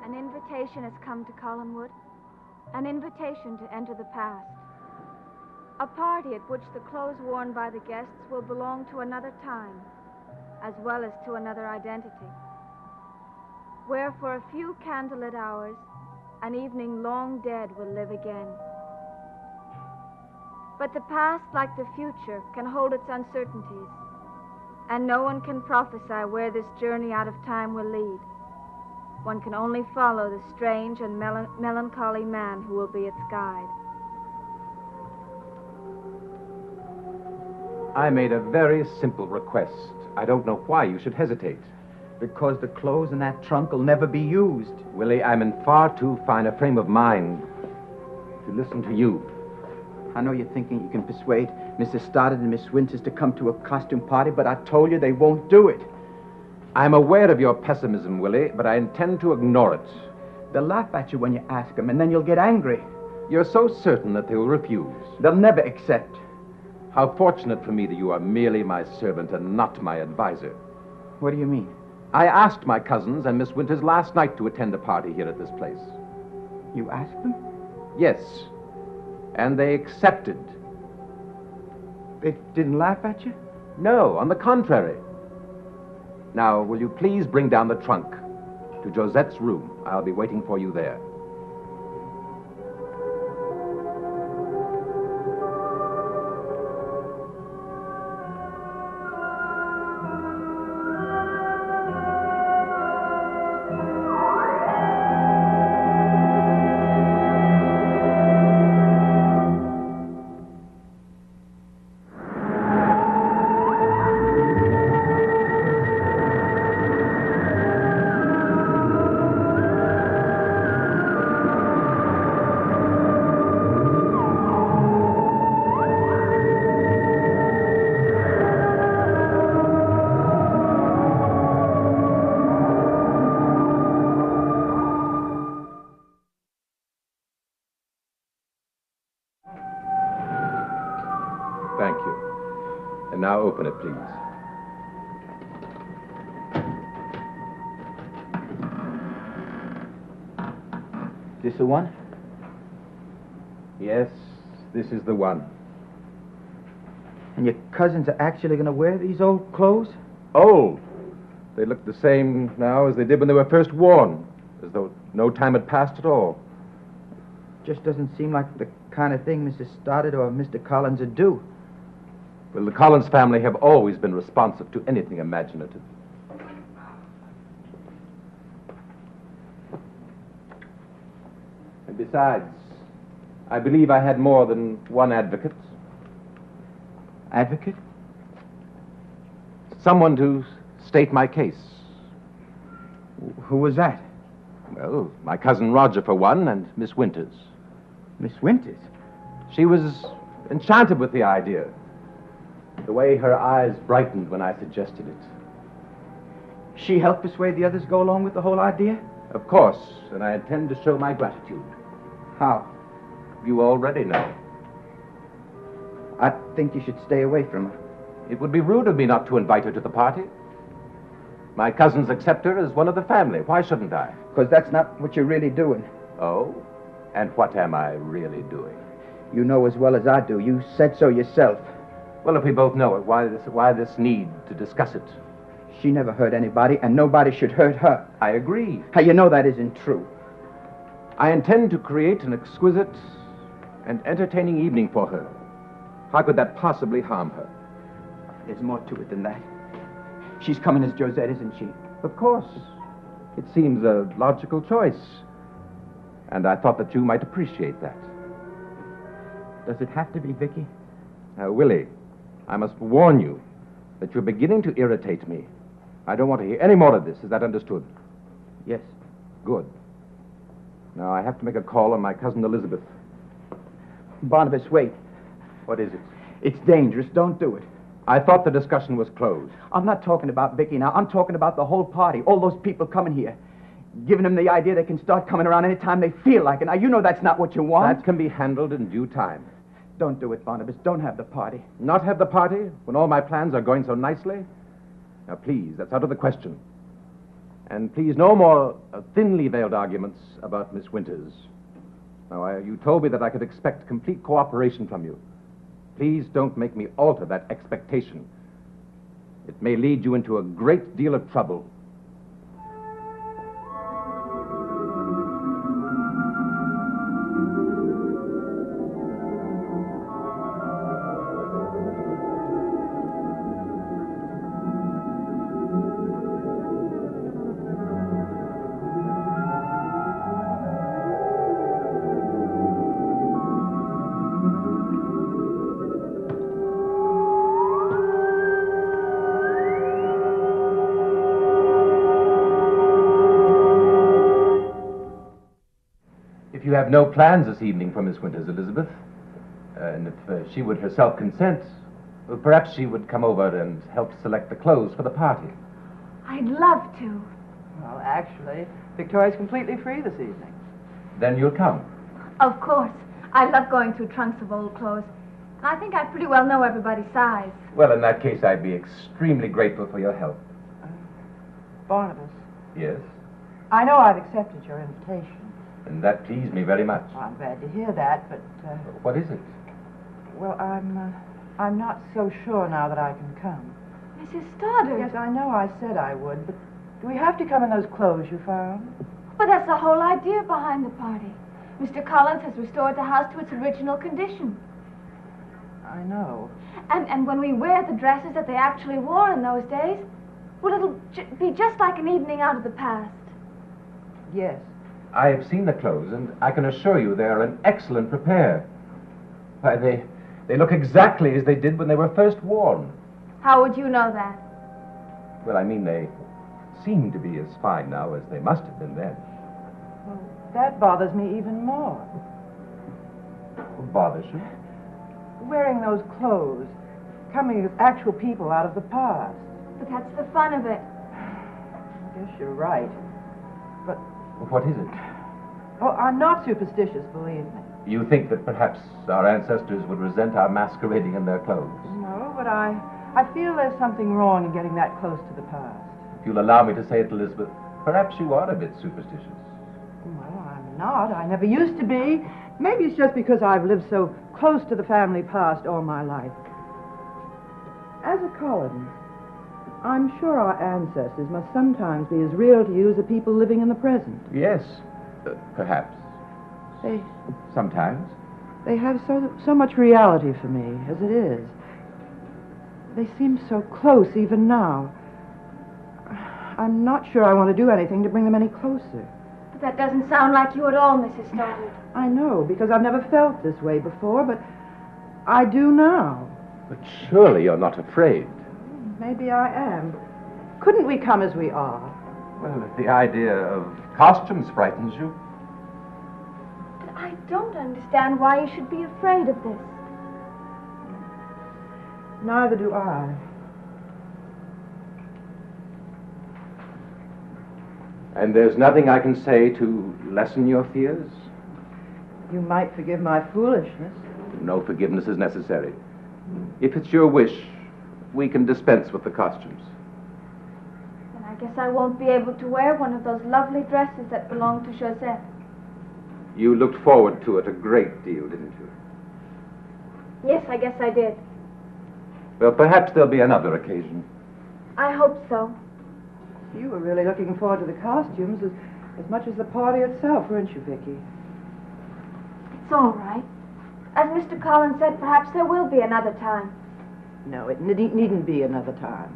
An invitation has come to Collinwood. An invitation to enter the past. A party at which the clothes worn by the guests will belong to another time, as well as to another identity. Where for a few candlelit hours, an evening long dead will live again. But the past, like the future, can hold its uncertainties, and no one can prophesy where this journey out of time will lead. One can only follow the strange and melancholy man who will be its guide. I made a very simple request. I don't know why you should hesitate. Because the clothes in that trunk will never be used. Willie, I'm in far too fine a frame of mind to listen to you. I know you're thinking you can persuade Mrs. Stoddard and Miss Winters to come to a costume party, but I told you they won't do it. I'm aware of your pessimism, Willie, but I intend to ignore it. They'll laugh at you when you ask them, and then you'll get angry. You're so certain that they will refuse. They'll never accept. How fortunate for me that you are merely my servant and not my advisor. What do you mean? I asked my cousins and Miss Winters last night to attend a party here at this place. You asked them? Yes, and they accepted. They didn't laugh at you? No, on the contrary. Now, will you please bring down the trunk to Josette's room? I'll be waiting for you there. Thank you. And now open it, please. This the one? Yes, this is the one. And your cousins are actually going to wear these old clothes? Old. They look the same now as they did when they were first worn, as though no time had passed at all. Just doesn't seem like the kind of thing Mrs. Stoddard or Mr. Collins would do. Well, the Collins family have always been responsive to anything imaginative. And besides, I believe I had more than one advocate. Advocate? Someone to state my case. Who was that? Well, my cousin Roger, for one, and Miss Winters. Miss Winters? She was enchanted with the idea. The way her eyes brightened when I suggested it. She helped persuade the others to go along with the whole idea? Of course, and I intend to show my gratitude. How? You already know. I think you should stay away from her. It would be rude of me not to invite her to the party. My cousins accept her as one of the family. Why shouldn't I? Because that's not what you're really doing. Oh? And what am I really doing? You know as well as I do. You said so yourself. Well, if we both know it, why this need to discuss it? She never hurt anybody, and nobody should hurt her. I agree. How you know that isn't true? I intend to create an exquisite and entertaining evening for her. How could that possibly harm her? There's more to it than that. She's coming as Josette, isn't she? Of course. It seems a logical choice. And I thought that you might appreciate that. Does it have to be Vicky? Now, Willie, I must warn you that you're beginning to irritate me. I don't want to hear any more of this. Is that understood? Yes. Good. Now, I have to make a call on my cousin Elizabeth. Barnabas, wait. What is it? It's dangerous. Don't do it. I thought the discussion was closed. I'm not talking about Vicky now. I'm talking about the whole party. All those people coming here. Giving them the idea they can start coming around any time they feel like it. Now, you know that's not what you want. That can be handled in due time. Don't do it, Barnabas. Don't have the party. Not have the party when all my plans are going so nicely? Now, please, that's out of the question. And please, no more thinly veiled arguments about Miss Winters. Now, you told me that I could expect complete cooperation from you. Please don't make me alter that expectation. It may lead you into a great deal of trouble. If you have no plans this evening for Miss Winters, Elizabeth, and if she would herself consent, well, perhaps she would come over and help select the clothes for the party. I'd love to. Well, actually, Victoria's completely free this evening. Then you'll come. Of course. I love going through trunks of old clothes. And I think I pretty well know everybody's size. Well, in that case, I'd be extremely grateful for your help. Barnabas, Yes? I know I've accepted your invitation. And that pleased me very much. Well, I'm glad to hear that, but, What is it? well, I'm not so sure now that I can come. Mrs. Stoddard. Yes, I know I said I would, but do we have to come in those clothes you found? But that's the whole idea behind the party. Mr. Collins has restored the house to its original condition. I know. And when we wear the dresses that they actually wore in those days, well, it'll be just like an evening out of the past. Yes. I have seen the clothes, and I can assure you they are in excellent repair. Why, they look exactly as they did when they were first worn. How would you know that? Well, I mean, they seem to be as fine now as they must have been then. Well, that bothers me even more. What bothers you? Wearing those clothes, coming as actual people out of the past. But that's the fun of it. I guess you're right. But, What is it? oh, I'm not superstitious, believe me. You think that perhaps our ancestors would resent our masquerading in their clothes? No, but I feel there's something wrong in getting that close to the past. If you'll allow me to say it, Elizabeth, perhaps you are a bit superstitious. Well, I'm not. I never used to be. Maybe it's just because I've lived so close to the family past all my life. As a Collins, I'm sure our ancestors must sometimes be as real to you as the people living in the present. Yes, perhaps. They Sometimes. have so much reality for me, as it is. They seem so close even now. I'm not sure I want to do anything to bring them any closer. But that doesn't sound like you at all, Mrs. Stoddard. I know, because I've never felt this way before, but I do now. But surely you're not afraid. Maybe I am. Couldn't we come as we are? Well, if the idea of costumes frightens you. But I don't understand why you should be afraid of this. Neither do I. And there's nothing I can say to lessen your fears? You might forgive my foolishness. No forgiveness is necessary. If it's your wish, we can dispense with the costumes. Then I guess I won't be able to wear one of those lovely dresses that belong to Josette. You looked forward to it a great deal, didn't you? Yes, I guess I did. Well, perhaps there'll be another occasion. I hope so. You were really looking forward to the costumes as much as the party itself, weren't you, Vicky? It's all right. As Mr. Collins said, perhaps there will be another time. No, it needn't be another time.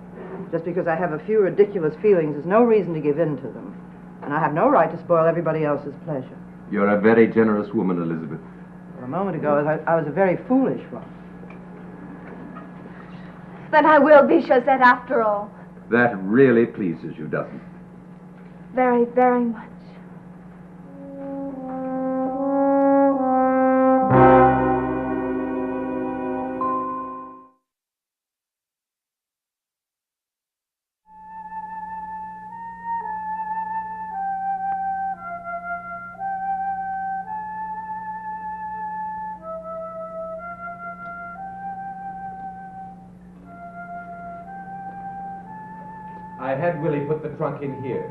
Just because I have a few ridiculous feelings is no reason to give in to them. And I have no right to spoil everybody else's pleasure. You're a very generous woman, Elizabeth. Well, a moment ago, I was a very foolish one. Then I will be Josette after all. That really pleases you, doesn't it? Very, very much. I had Willie put the trunk in here.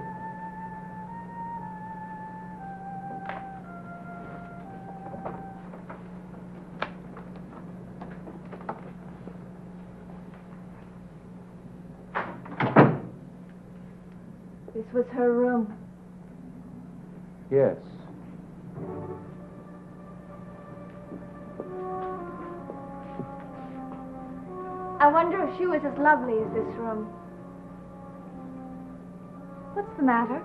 This was her room. Yes. I wonder if she was as lovely as this room. What's the matter?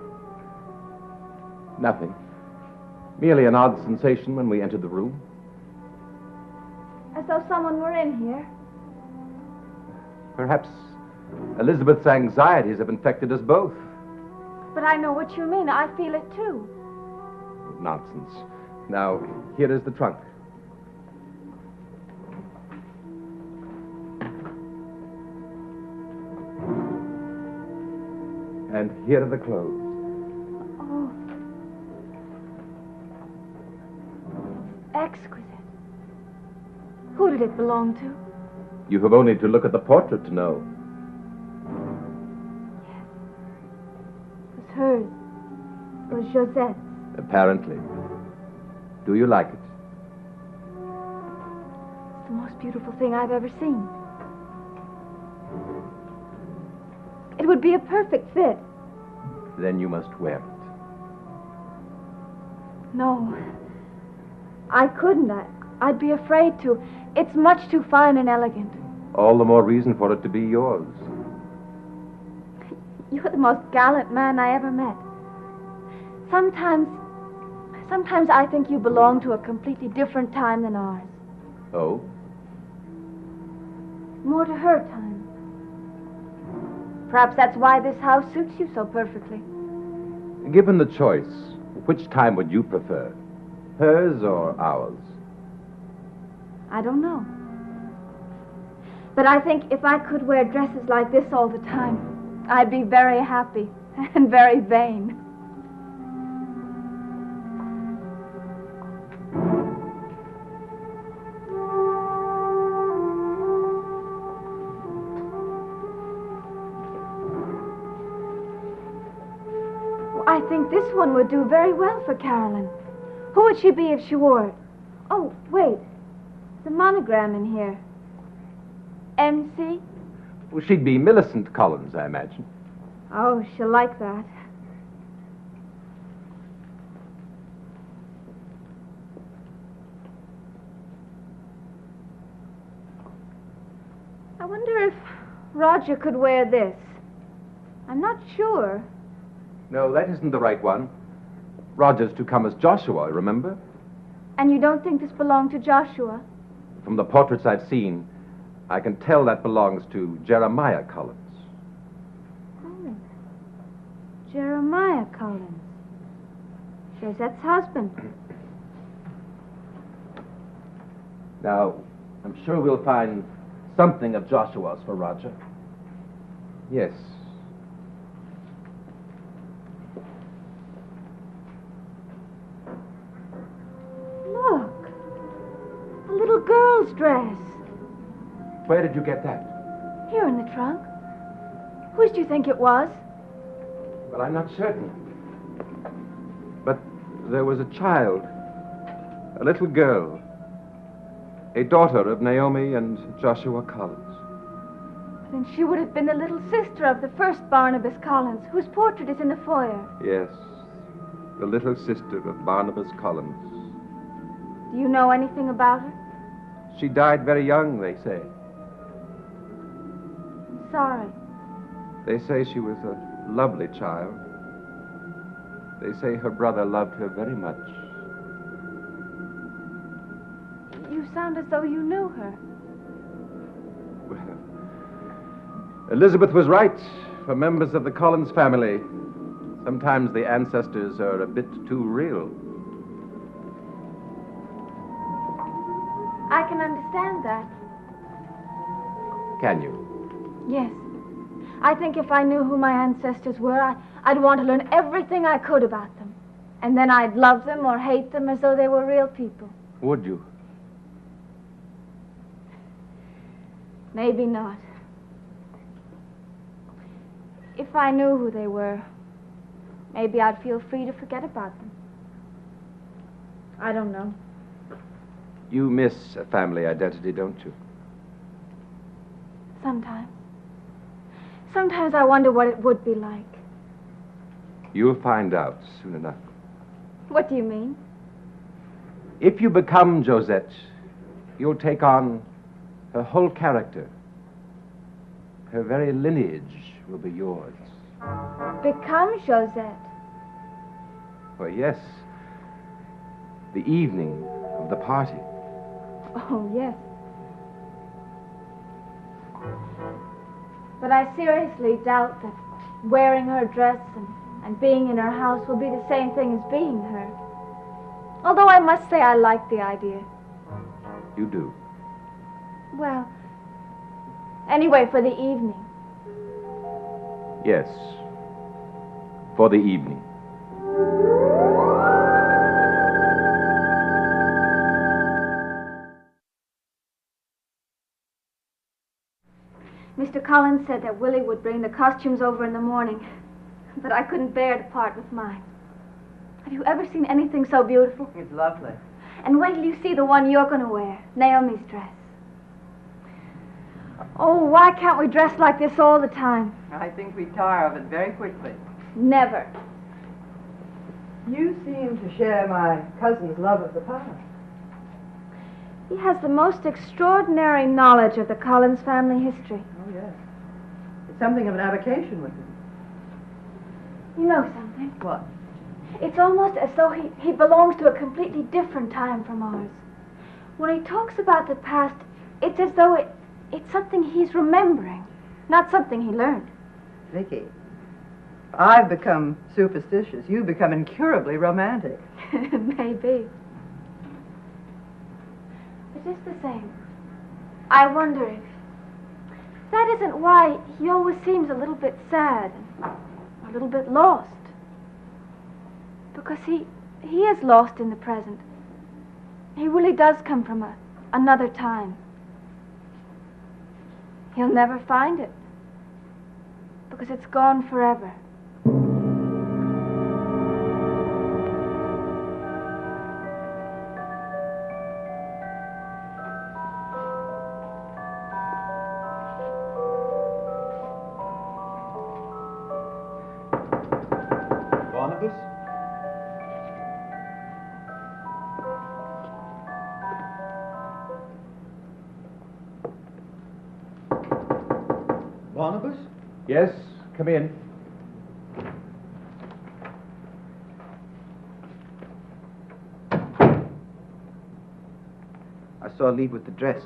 Nothing. Merely an odd sensation when we entered the room. As though someone were in here. Perhaps Elizabeth's anxieties have infected us both. But I know what you mean. I feel it too. Nonsense. Now, here is the trunk. And here are the clothes. Oh. Exquisite. Who did it belong to? You have only to look at the portrait to know. Yes. It was hers. It was Josette's. Apparently. Do you like it? It's the most beautiful thing I've ever seen. It would be a perfect fit. Then you must wear it. No. I couldn't. I'd be afraid to. It's much too fine and elegant. All the more reason for it to be yours. You're the most gallant man I ever met. Sometimes I think you belong to a completely different time than ours. Oh? More to her time. Perhaps that's why this house suits you so perfectly. Given the choice, which time would you prefer? Hers or ours? I don't know. But I think if I could wear dresses like this all the time, I'd be very happy and very vain. I think this one would do very well for Carolyn. Who would she be if she wore it? Oh, wait. There's a monogram in here. MC? Well, she'd be Millicent Collins, I imagine. Oh, she'll like that. I wonder if Roger could wear this. I'm not sure. No, that isn't the right one. Roger's to come as Joshua, remember? And you don't think this belonged to Joshua? From the portraits I've seen, I can tell that belongs to Jeremiah Collins. Oh. Jeremiah Collins. Josette's husband. Now, I'm sure we'll find something of Joshua's for Roger. Yes. Look. A little girl's dress. Where did you get that? Here in the trunk. Whose do you think it was? Well, I'm not certain. But there was a child, a little girl, a daughter of Naomi and Joshua Collins. Then she would have been the little sister of the first Barnabas Collins, whose portrait is in the foyer. Yes, the little sister of Barnabas Collins. Do you know anything about her? She died very young, they say. I'm sorry. They say she was a lovely child. They say her brother loved her very much. You sound as though you knew her. Well, Elizabeth was right. For members of the Collins family, sometimes the ancestors are a bit too real. I can understand that. Can you? Yes. I think if I knew who my ancestors were, I'd want to learn everything I could about them. And then I'd love them or hate them as though they were real people. Would you? Maybe not. If I knew who they were, maybe I'd feel free to forget about them. I don't know. You miss a family identity, don't you? Sometimes. Sometimes I wonder what it would be like. You'll find out soon enough. What do you mean? If you become Josette, you'll take on her whole character. Her very lineage will be yours. Become Josette? Well, yes. The evening of the party. Oh, yes. But I seriously doubt that wearing her dress and being in her house will be the same thing as being her. Although I must say I like the idea. You do? Well, anyway, for the evening. Yes. For the evening. Mr. Collins said that Willie would bring the costumes over in the morning, but I couldn't bear to part with mine. Have you ever seen anything so beautiful? It's lovely. And wait till you see the one you're going to wear, Naomi's dress. Oh, why can't we dress like this all the time? I think we tire of it very quickly. Never. You seem to share my cousin's love of the past. He has the most extraordinary knowledge of the Collins family history. Oh, yes. It's something of an avocation with him. You know something? What? It's almost as though he belongs to a completely different time from ours. When he talks about the past, it's as though it's something he's remembering, not something he learned. Vicky, I've become superstitious. You've become incurably romantic. Maybe. But just the same, I wonder if that isn't why he always seems a little bit sad and a little bit lost. Because he is lost in the present. He really does come from another time. He'll never find it. Because it's gone forever. Barnabas? Barnabas? Yes, come in. I saw her leave with the dress.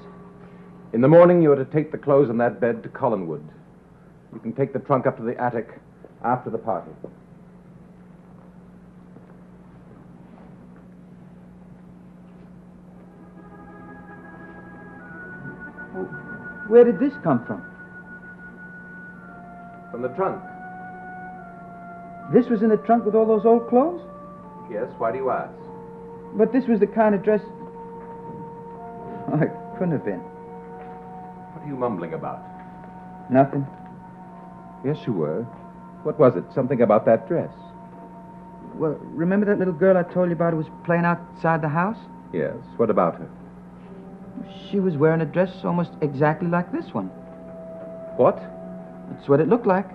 In the morning, you are to take the clothes on that bed to Collinwood. You can take the trunk up to the attic after the party. Where did this come from? From the trunk. This was in the trunk with all those old clothes? Yes, why do you ask? But this was the kind of dress... Oh, it couldn't have been. What are you mumbling about? Nothing. Yes, you were. What was it? Something about that dress? Well, remember that little girl I told you about who was playing outside the house? Yes, what about her? She was wearing a dress almost exactly like this one. What? That's what it looked like.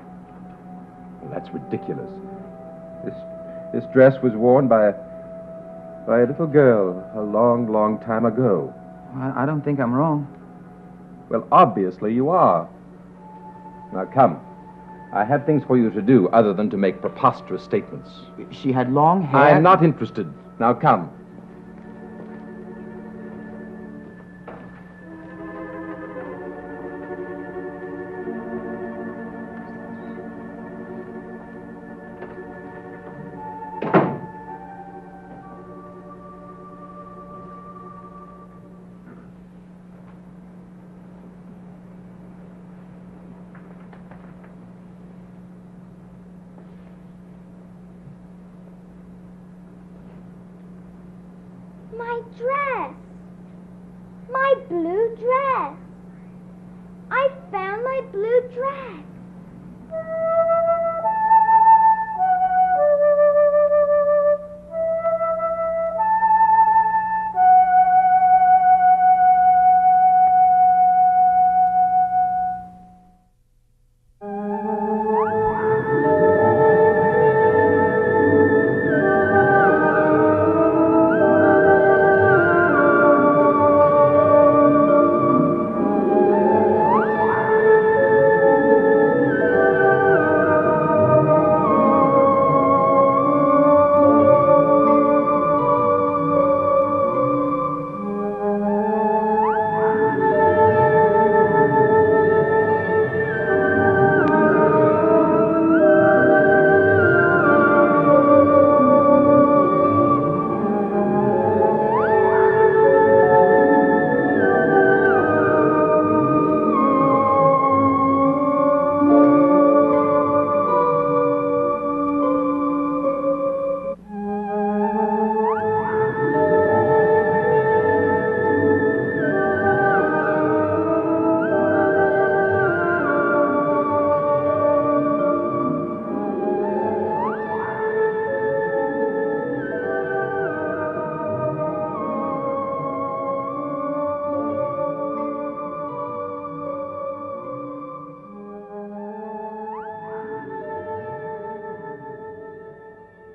Well, that's ridiculous. This dress was worn by a little girl a long, long time ago. I don't think I'm wrong. Well, obviously you are. Now, come. I have things for you to do other than to make preposterous statements. She had long hair. I'm not interested. Now, come. My dress! My blue dress! I found my blue dress!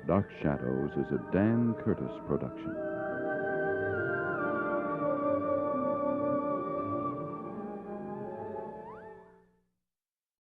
Dark Shadows is a Dan Curtis production.